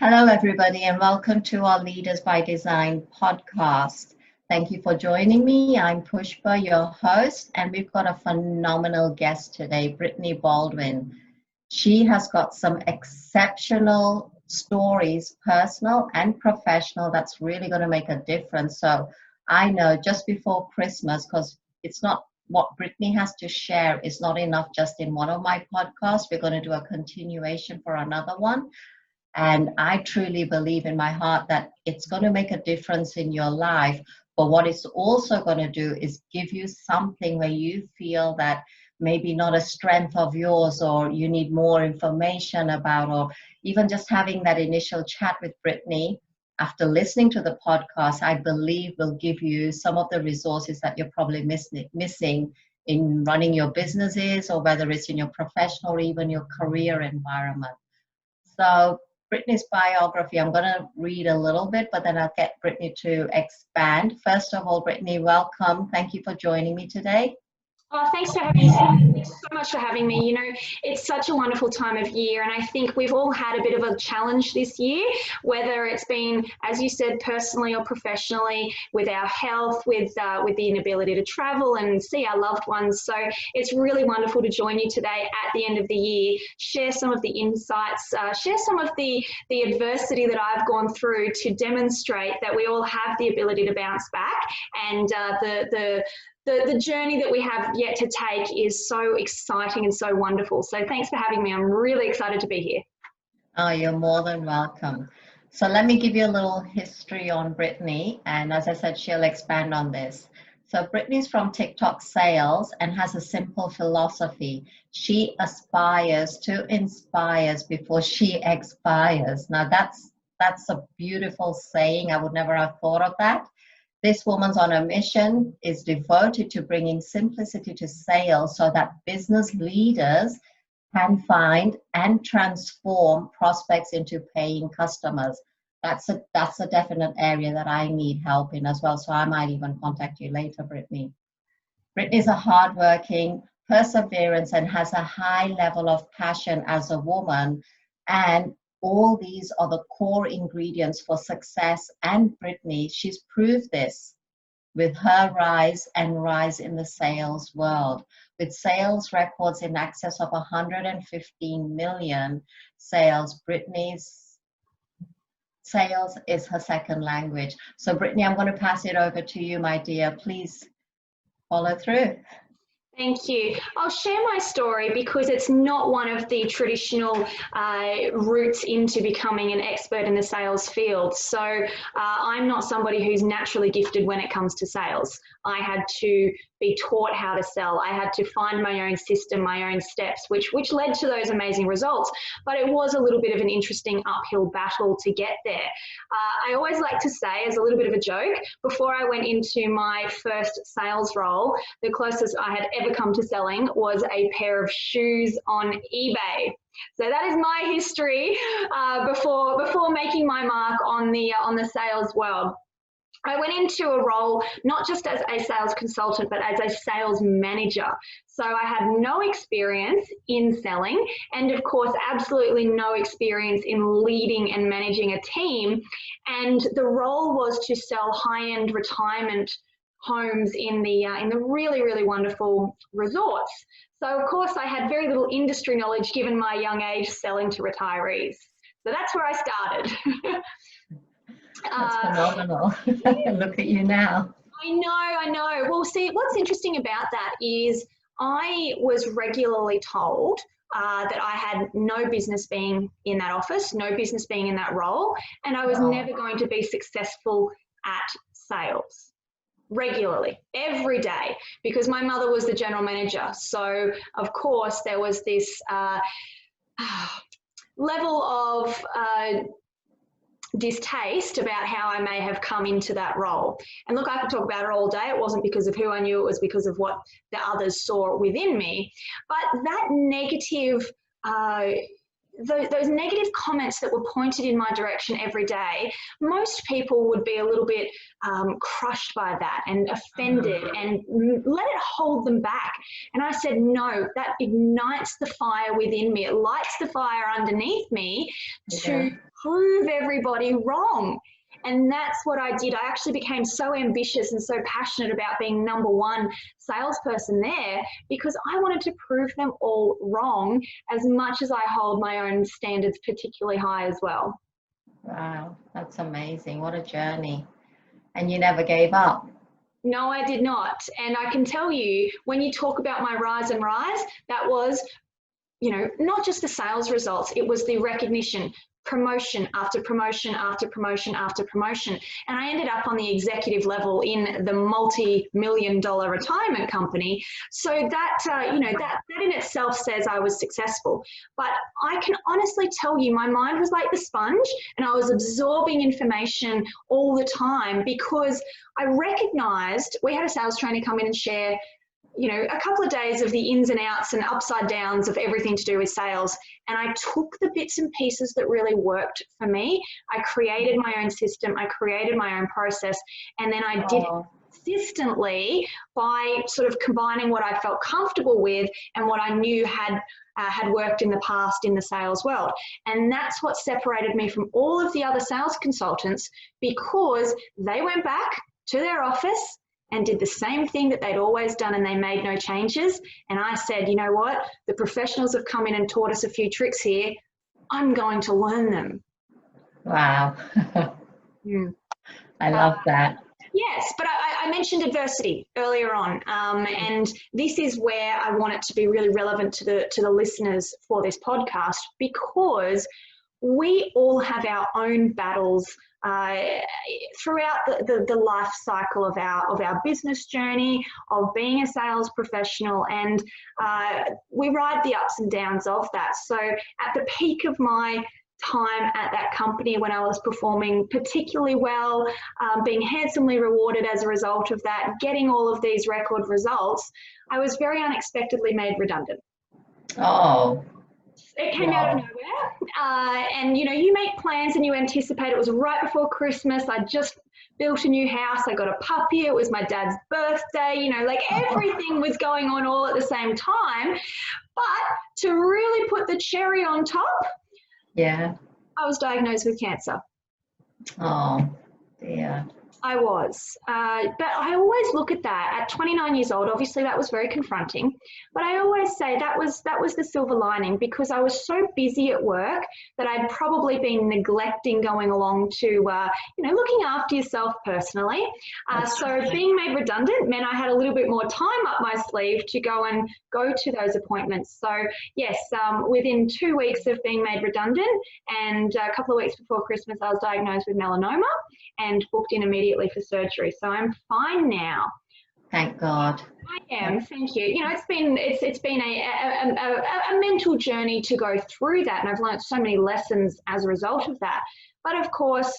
Hello, everybody, and welcome to our Leaders by Design podcast. Thank you for joining me. I'm Pushpa, your host, and we've got a phenomenal guest today, Brittany Baldwin. She has got some exceptional stories, personal and professional, that's really going to make a difference. So I know just before Christmas, because it's not what Brittany has to share is not enough just in one of my podcasts. We're going to do a continuation for another one. And I truly believe in my heart that it's going to make a difference in your life. But what it's also going to do is give you something where you feel that maybe not a strength of yours, or you need more information about, or even just having that initial chat with Brittany after listening to the podcast, I believe will give you some of the resources that you're probably missing in running your businesses, or whether it's in your professional or even your career environment. So Brittany's biography, I'm going to read a little bit, but then I'll get Brittany to expand. First of all, Brittany, welcome. Thank you for joining me today. Oh, thanks for having me. Thanks so much for having me. You know, it's such a wonderful time of year, and I think we've all had a bit of a challenge this year, whether it's been, as you said, personally or professionally, with our health, with the inability to travel and see our loved ones. So it's really wonderful to join you today at the end of the year, share some of the insights, share some of the adversity that I've gone through to demonstrate that we all have the ability to bounce back, and the journey that we have yet to take is so exciting and so wonderful. So thanks for having me. I'm really excited to be here. Oh, you're more than welcome. So let me give you a little history on Brittany. And as I said, she'll expand on this. So Brittany's from Tick Tock Sales and has a simple philosophy. She aspires to inspires before she expires. Now that's a beautiful saying. I would never have thought of that. This woman's on a mission, is devoted to bringing simplicity to sales so that business leaders can find and transform prospects into paying customers. That's a definite area that I need help in as well. So I might even contact you later, Brittany. Brittany's a hardworking, perseverance, and has a high level of passion as a woman. And all these are the core ingredients for success. And Brittany, she's proved this with her rise in the sales world. With sales records in excess of 115 million sales, Brittany's sales is her second language. So Brittany, I'm going to pass it over to you, my dear. Please follow through. Thank you. I'll share my story because it's not one of the traditional routes into becoming an expert in the sales field. So I'm not somebody who's naturally gifted when it comes to sales. I had to be taught how to sell. I had to find my own system, my own steps, which led to those amazing results. But it was a little bit of an interesting uphill battle to get there. I always like to say, as a little bit of a joke, before I went into my first sales role, the closest I had ever come to selling was a pair of shoes on eBay. So that is my history before making my mark on the sales world. I went into a role not just as a sales consultant, but as a sales manager. So I had no experience in selling, and of course, absolutely no experience in leading and managing a team. And the role was to sell high-end retirement homes in the really, really wonderful resorts. So of course, I had very little industry knowledge given my young age selling to retirees. So that's where I started. That's phenomenal. Look at you now. I know. Well, see, what's interesting about that is I was regularly told that I had no business being in that office, no business being in that role, and I was never going to be successful at sales. Regularly, every day, because my mother was the general manager. So, of course, there was this level of distaste about how I may have come into that role. And look, I could talk about it all day. It wasn't because of who I knew, it was because of what the others saw within me. But that negative, those negative comments that were pointed in my direction every day, most people would be a little bit crushed by that and offended and let it hold them back. And I said, no, that ignites the fire within me. It lights the fire underneath me to prove everybody wrong. And that's what I did. I actually became so ambitious and so passionate about being number one salesperson there because I wanted to prove them all wrong as much as I hold my own standards particularly high as well. Wow, that's amazing. What a journey. And you never gave up. No, I did not. And I can tell you, when you talk about my rise and rise, that was, not just the sales results, it was the recognition, promotion after promotion after promotion after promotion. And I ended up on the executive level in the multi-million-dollar retirement company. So that, that in itself says I was successful. But I can honestly tell you, my mind was like the sponge and I was absorbing information all the time because I recognized, we had a sales trainer come in and share a couple of days of the ins and outs and upside downs of everything to do with sales. And I took the bits and pieces that really worked for me. I created my own system. I created my own process. And then I did it consistently by sort of combining what I felt comfortable with and what I knew had worked in the past in the sales world. And that's what separated me from all of the other sales consultants because they went back to their office and did the same thing that they'd always done and they made no changes. And I said, you know what? The professionals have come in and taught us a few tricks here. I'm going to learn them. Wow. I love that. Yes, but I mentioned adversity earlier on, and this is where I want it to be really relevant to the listeners for this podcast because we all have our own battles throughout the life cycle of our business journey, of being a sales professional, and we ride the ups and downs of that. So at the peak of my time at that company when I was performing particularly well, being handsomely rewarded as a result of that, getting all of these record results, I was very unexpectedly made redundant. Oh. It came out of nowhere. And you make plans and you anticipate. It was right before Christmas. I just built a new house. I got a puppy. It was my dad's birthday. Everything was going on all at the same time. But to really put the cherry on top, I was diagnosed with cancer. Oh, dear. I was. But I always look at that at 29 years old. Obviously, that was very confronting. But I always say that was the silver lining because I was so busy at work that I'd probably been neglecting going along to, looking after yourself personally. So being made redundant meant I had a little bit more time up my sleeve to go to those appointments. So yes, within 2 weeks of being made redundant and a couple of weeks before Christmas, I was diagnosed with melanoma and booked in immediately for surgery. So I'm fine now. Thank God. I am. Thank you. It's been a mental journey to go through that, and I've learned so many lessons as a result of that. But of course,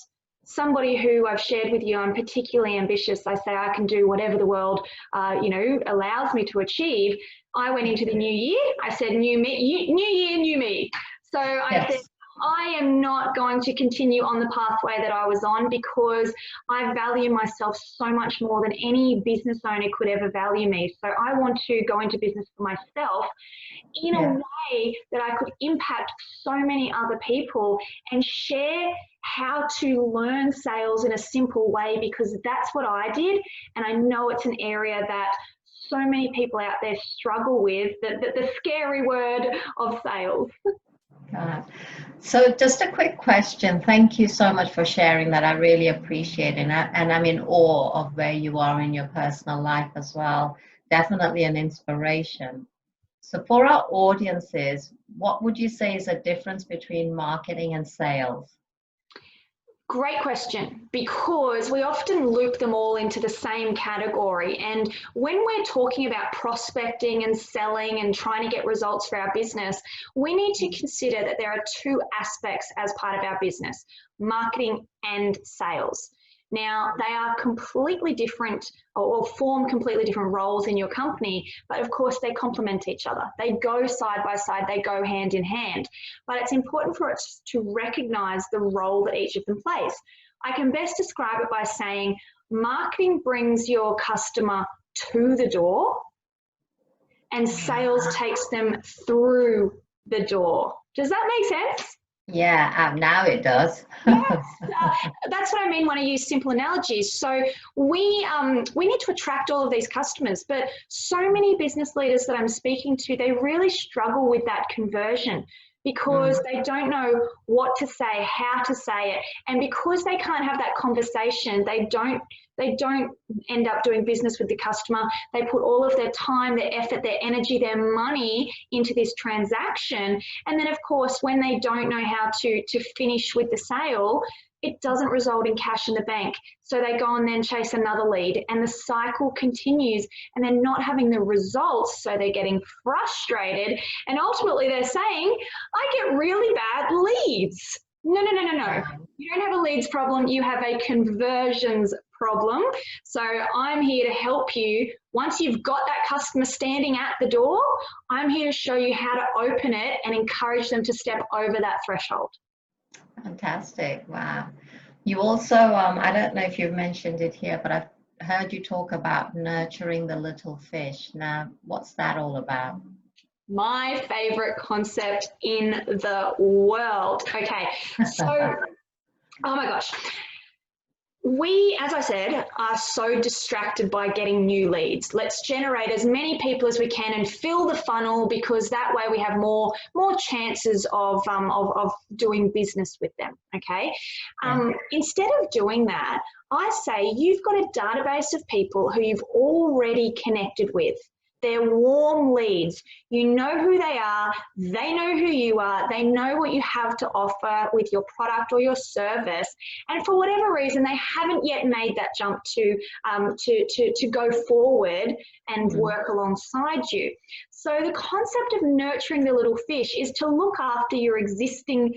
somebody who I've shared with you, I'm particularly ambitious. I say I can do whatever the world, allows me to achieve. I went into the new year. I said, new year, new me. So I said, I am not going to continue on the pathway that I was on because I value myself so much more than any business owner could ever value me. So I want to go into business for myself in a way that I could impact so many other people and share how to learn sales in a simple way because that's what I did. And I know it's an area that so many people out there struggle with, the scary word of sales. So just a quick question. Thank you so much for sharing that. I really appreciate it. And I'm in awe of where you are in your personal life as well. Definitely an inspiration. So for our audiences, what would you say is the difference between marketing and sales? Great question, because we often loop them all into the same category. And when we're talking about prospecting and selling and trying to get results for our business, we need to consider that there are two aspects as part of our business, marketing and sales. Now, they are completely different or form completely different roles in your company, but of course they complement each other. They go side by side, they go hand in hand. But it's important for us to recognize the role that each of them plays. I can best describe it by saying marketing brings your customer to the door and sales takes them through the door. Does that make sense? Yeah, now it does. Yes, that's what I mean when I use simple analogies. So we need to attract all of these customers, but so many business leaders that I'm speaking to, they really struggle with that conversion because Mm, they don't know what to say, how to say it, and because they can't have that conversation, they don't end up doing business with the customer. They put all of their time, their effort, their energy, their money into this transaction, and then of course when they don't know how to finish with the sale, it doesn't result in cash in the bank. So they go and then chase another lead, and the cycle continues, and they're not having the results. So they're getting frustrated, and ultimately they're saying, I get really bad leads. No, no, no, no, no. right. You don't have a leads problem, you have a conversions problem. So I'm here to help you. Once you've got that customer standing at the door, I'm here to show you how to open it and encourage them to step over that threshold. Fantastic. Wow. You also, I don't know if you've mentioned it here, but I've heard you talk about nurturing the little fish. Now, what's that all about? My favorite concept in the world. Okay, so, oh my gosh. We, as I said, are so distracted by getting new leads. Let's generate as many people as we can and fill the funnel, because that way we have more chances of doing business with them. Okay. Yeah. Instead of doing that, I say you've got a database of people who you've already connected with. They're warm leads. You know who they are. They know who you are. They know what you have to offer with your product or your service. And for whatever reason, they haven't yet made that jump to go forward and Mm, work alongside you. So the concept of nurturing the little fish is to look after your existing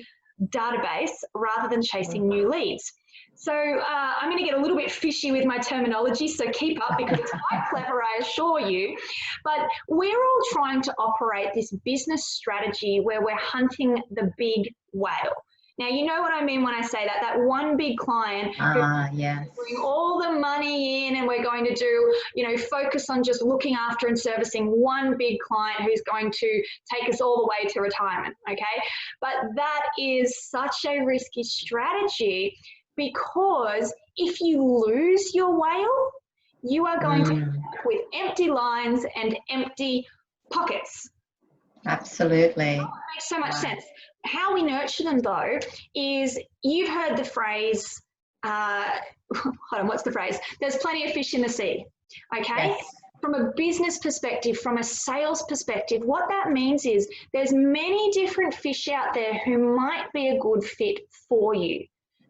database rather than mm. chasing new leads. So I'm going to get a little bit fishy with my terminology, so keep up because it's quite clever, I assure you. But we're all trying to operate this business strategy where we're hunting the big whale. Now, you know what I mean when I say that, that one big client who Ah, yes. bring all the money in, and we're going to do, focus on just looking after and servicing one big client who's going to take us all the way to retirement. Okay. But that is such a risky strategy, because if you lose your whale, you are going to end Mm, up with empty lines and empty pockets. absolutely. Makes so much Wow. sense. How we nurture them, though, is you've heard the phrase, hold on, what's the phrase? There's plenty of fish in the sea. Okay? Yes. From a business perspective, from a sales perspective, what that means is there's many different fish out there who might be a good fit for you.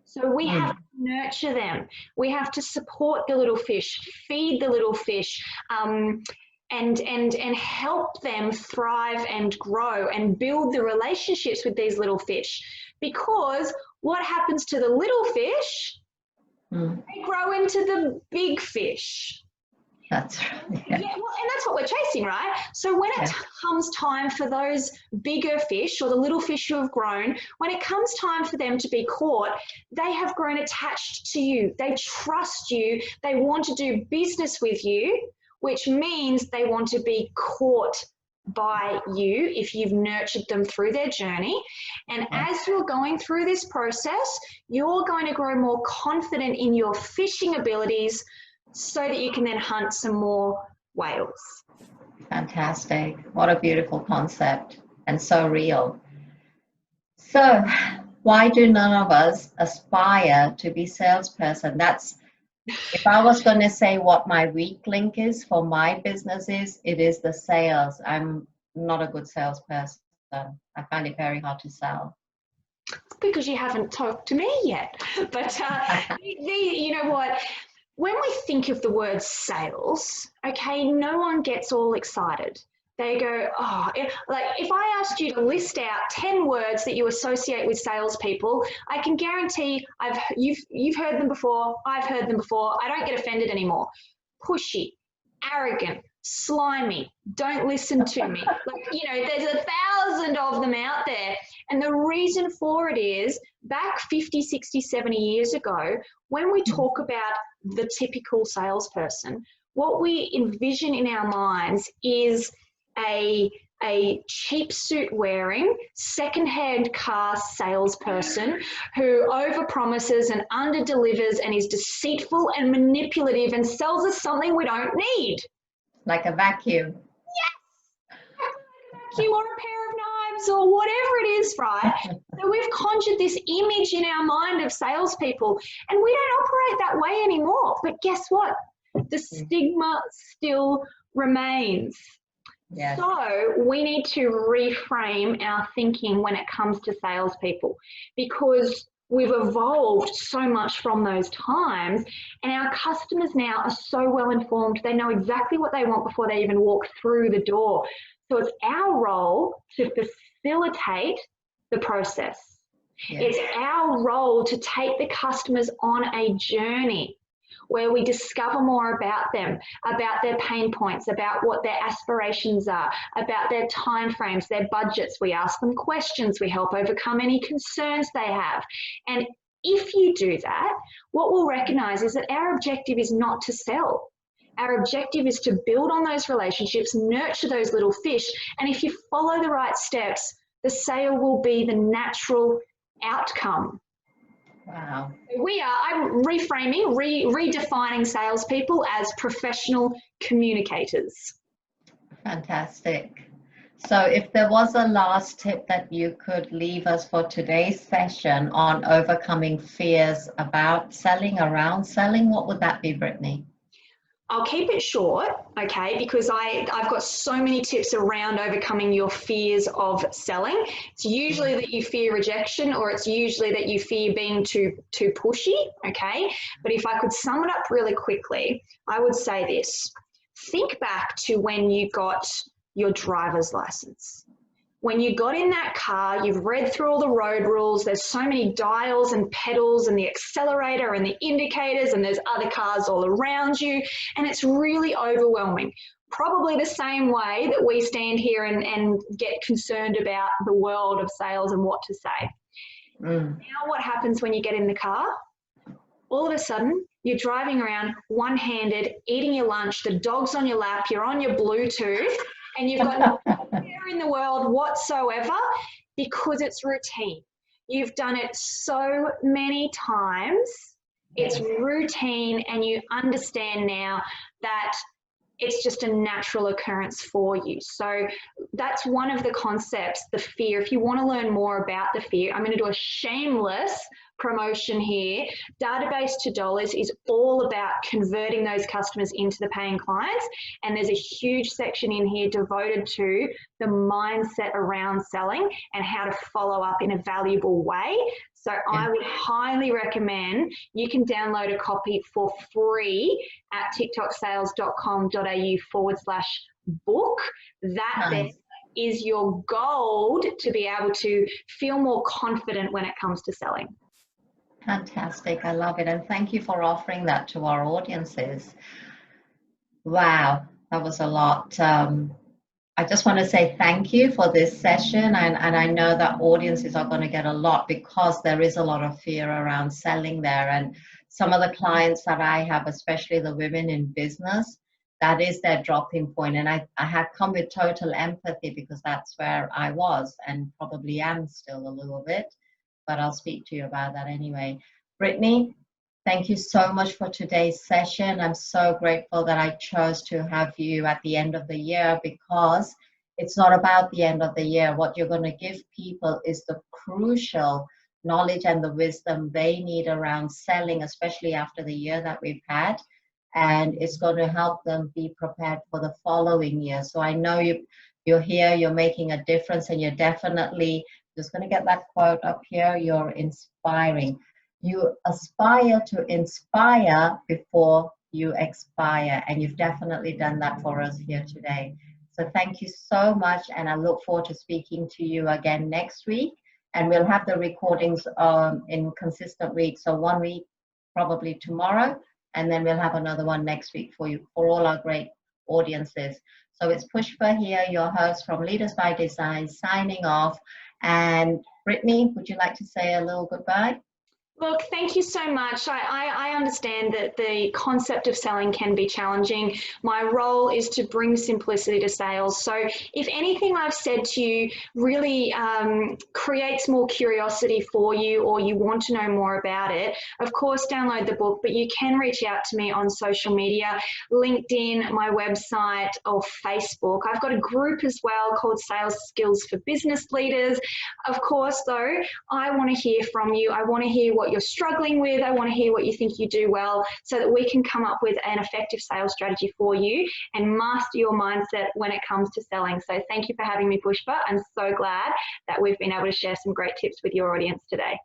So we have Mm, to nurture them. We have to support the little fish, feed the little fish, and help them thrive and grow and build the relationships with these little fish. Because what happens to the little fish? mm. They grow into the big fish. That's right. Yeah, Yeah. well, and that's what we're chasing, right? So when it Yes. comes time for those bigger fish or the little fish who have grown, when it comes time for them to be caught, they have grown attached to you. They trust you. They want to do business with you, which means they want to be caught by you if you've nurtured them through their journey. And Yes. as you're going through this process, you're going to grow more confident in your fishing abilities, so that you can then hunt some more whales. Fantastic. What a beautiful concept and so real. So, why do none of us aspire to be salesperson? That's, if I was going to say what my weak link is for my business is, it is the sales. I'm not a good salesperson. I find it very hard to sell. Because you haven't talked to me yet. But you know what? When we think of the word sales, okay, no one gets all excited. They go, oh, like if I asked you to list out 10 words that you associate with salespeople, I can guarantee you've heard them before, I've heard them before, I don't get offended anymore. Pushy, arrogant, slimy, don't listen to me. Like, there's 1,000 of them out there. And the reason for it is back 50, 60, 70 years ago, when we talk about the typical salesperson, what we envision in our minds is a a cheap suit wearing, secondhand car salesperson who overpromises and underdelivers and is deceitful and manipulative and sells us something we don't need. Like a vacuum. Yes, vacuum or a pair of knives or whatever it is, right? So we've conjured this image in our mind of salespeople, and we don't operate that way anymore. But guess what? The stigma still remains. Yes. So we need to reframe our thinking when it comes to salespeople, because we've evolved so much from those times, and our customers now are so well informed. They know exactly what they want before they even walk through the door. So it's our role to facilitate the process. Yes. It's our role to take the customers on a journey where we discover more about them, about their pain points, about what their aspirations are, about their timeframes, their budgets. We ask them questions, we help overcome any concerns they have. And if you do that, what we'll recognize is that our objective is not to sell. Our objective is to build on those relationships, nurture those little fish, and if you follow the right steps, the sale will be the natural outcome. Wow. I'm reframing, redefining salespeople as professional communicators. Fantastic. So if there was a last tip that you could leave us for today's session on overcoming fears about selling, around selling, what would that be, Brittany? I'll keep it short, okay, because I've got so many tips around overcoming your fears of selling. It's usually that you fear rejection, or it's usually that you fear being too pushy, okay? But if I could sum it up really quickly, I would say this. Think back to when you got your driver's license. When you got in that car, you've read through all the road rules, there's so many dials and pedals and the accelerator and the indicators, and there's other cars all around you, and it's really overwhelming. Probably the same way that we stand here and get concerned about the world of sales and what to say. Now what happens when you get in the car? All of a sudden, you're driving around one-handed, eating your lunch, the dog's on your lap, you're on your Bluetooth, and you've got no care in the world whatsoever, because it's routine. You've done it so many times, it's routine, and you understand now that it's just a natural occurrence for you. So that's one of the concepts, the fear. If you want to learn more about the fear, I'm going to do a shameless promotion here. Database to Dollars is all about converting those customers into the paying clients. And there's a huge section in here devoted to the mindset around selling and how to follow up in a valuable way. So I would highly recommend you can download a copy for free at ticktocksales.com.au/book. That then is your gold to be able to feel more confident when it comes to selling. Fantastic. I love it. And thank you for offering that to our audiences. Wow, that was a lot. I just want to say thank you for this session, and I know that audiences are going to get a lot, because there is a lot of fear around selling there. And some of the clients that I have, especially the women in business, that is their dropping point. And I have come with total empathy, because that's where I was and probably am still a little bit, but I'll speak to you about that anyway. Brittany, thank you so much for today's session. I'm so grateful that I chose to have you at the end of the year, because it's not about the end of the year. What you're going to give people is the crucial knowledge and the wisdom they need around selling, especially after the year that we've had. And it's going to help them be prepared for the following year. So I know you're here, you're making a difference, and you're definitely, just going to get that quote up here, you're inspiring. You aspire to inspire before you expire, and you've definitely done that for us here today. So thank you so much, and I look forward to speaking to you again next week, and we'll have the recordings in consistent weeks. So one week probably tomorrow, and then we'll have another one next week for you, for all our great audiences. So it's Pushpa here, your host from Leaders by Design, signing off. And Brittany, would you like to say a little goodbye? Look, thank you so much. I understand that the concept of selling can be challenging. My role is to bring simplicity to sales. So if anything I've said to you really creates more curiosity for you, or you want to know more about it, of course, download the book, but you can reach out to me on social media, LinkedIn, my website, or Facebook. I've got a group as well called Sales Skills for Business Leaders. Of course, though, I want to hear from you. I want to hear what you're struggling with. I want to hear what you think you do well, so that we can come up with an effective sales strategy for you and master your mindset when it comes to selling. So thank you for having me, Pushpa. I'm so glad that we've been able to share some great tips with your audience today.